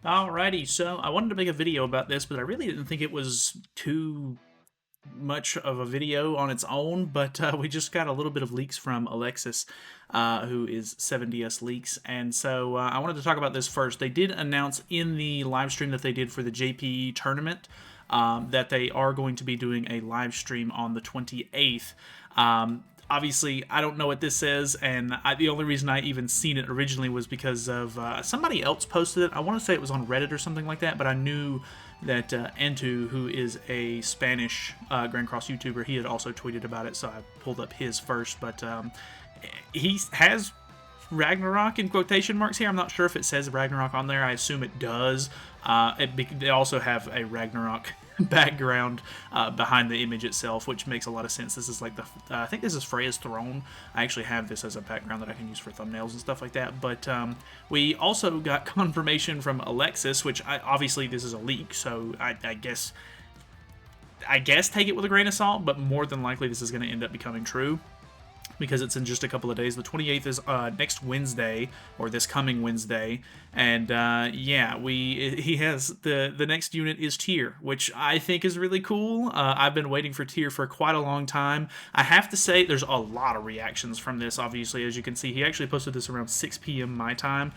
Alrighty, so I wanted to make a video about this, but I really didn't think it was too much of a video on its own, but we just got a little bit of leaks from Alexis, who is 7DS Leaks, and so I wanted to talk about this first. They did announce in the live stream that they did for the JPE tournament that they are going to be doing a live stream on the 28th. Obviously, I don't know what this says, and the only reason I even seen it originally was because of somebody else posted it. I want to say it was on Reddit or something like that, but I knew that Entu, who is a Spanish Grand Cross YouTuber, he had also tweeted about it, so I pulled up his first. But he has Ragnarok in quotation marks here. I'm not sure if it says Ragnarok on there. I assume it does. They also have a Ragnarok background behind the image itself, which makes a lot of sense. This is like I think this is Freya's throne. I actually have this as a background that I can use for thumbnails and stuff like that. But we also got confirmation from Alexis, which obviously this is a leak, so I guess take it with a grain of salt, but more than likely this is going to end up becoming true, because it's in just a couple of days. The 28th is next Wednesday, or this coming Wednesday, and yeah, he has the next unit is Tyr, which I think is really cool. I've been waiting for Tyr for quite a long time. I have to say, there's a lot of reactions from this. Obviously, as you can see, he actually posted this around 6 p.m. my time,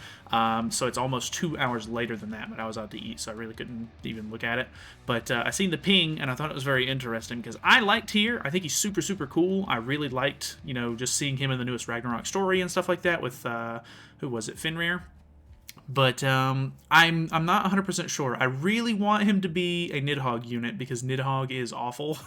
so it's almost 2 hours later than that. But I was out to eat, so I really couldn't even look at it. But I seen the ping, and I thought it was very interesting because I like Tyr. I think he's super cool. I really liked, just seeing him in the newest Ragnarok story and stuff like that with who was it, Fenrir. But I'm not 100% sure. I really want him to be a Nidhogg unit because Nidhogg is awful,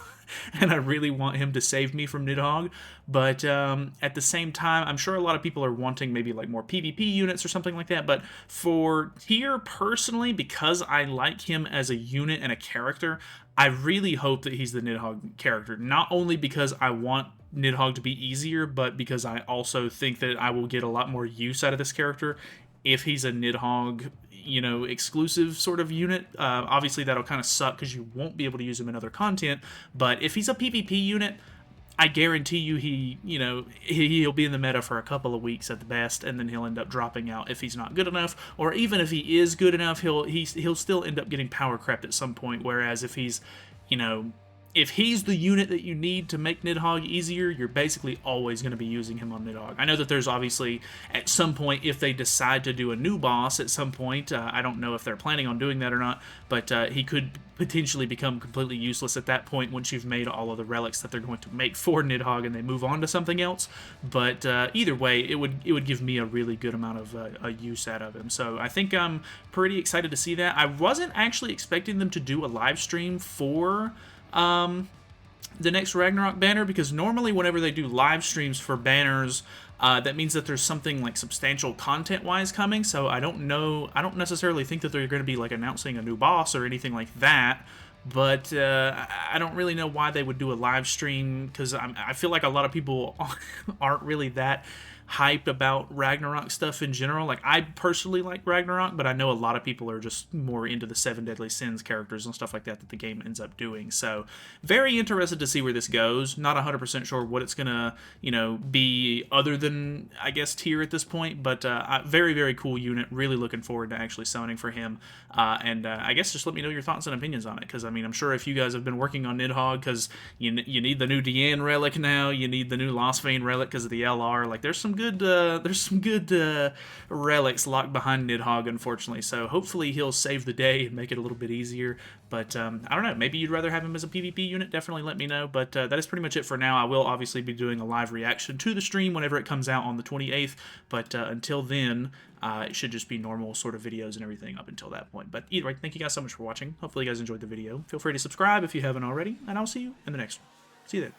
and I really want him to save me from Nidhogg. But at the same time, I'm sure a lot of people are wanting maybe like more PvP units or something like that. But for Tyr personally, because I like him as a unit and a character, I really hope that he's the Nidhogg character. Not only because I want Nidhogg to be easier, but because I also think that I will get a lot more use out of this character if he's a Nidhogg, exclusive sort of unit. Obviously, that'll kind of suck because you won't be able to use him in other content. But if he's a PvP unit, I guarantee you he'll be in the meta for a couple of weeks at the best, and then he'll end up dropping out if he's not good enough. Or even if he is good enough, he'll still end up getting power crept at some point. Whereas if he's, if he's the unit that you need to make Nidhogg easier, you're basically always going to be using him on Nidhogg. I know that there's obviously, at some point, if they decide to do a new boss at some point, I don't know if they're planning on doing that or not, but he could potentially become completely useless at that point once you've made all of the relics that they're going to make for Nidhogg and they move on to something else. But either way, it would give me a really good amount of use out of him. So I think I'm pretty excited to see that. I wasn't actually expecting them to do a live stream for the next Ragnarok banner, because normally whenever they do live streams for banners, that means that there's something like substantial content-wise coming. So I don't necessarily think that they're going to be like announcing a new boss or anything like that. But I don't really know why they would do a live stream, because I feel like a lot of people aren't really that hyped about Ragnarok stuff in general. Like, I personally like Ragnarok, but I know a lot of people are just more into the Seven Deadly Sins characters and stuff like that the game ends up doing. So very interested to see where this goes. Not 100% sure what it's gonna be other than, I guess, Tyr at this point, but very cool unit. Really looking forward to actually summoning for him, and I guess just let me know your thoughts and opinions on it, because I mean, I'm sure if you guys have been working on Nidhogg, because you need the new Diane relic now, you need the new Lostfane relic because of the LR, like there's some good relics locked behind Nidhogg, unfortunately. So hopefully he'll save the day and make it a little bit easier. But I don't know, maybe you'd rather have him as a PvP unit. Definitely let me know. But that is pretty much it for now. I will obviously be doing a live reaction to the stream whenever it comes out on the 28th. But until then, it should just be normal sort of videos and everything up until that point. But either way, thank you guys so much for watching. Hopefully you guys enjoyed the video. Feel free to subscribe if you haven't already, and I'll see you in the next one. See you then.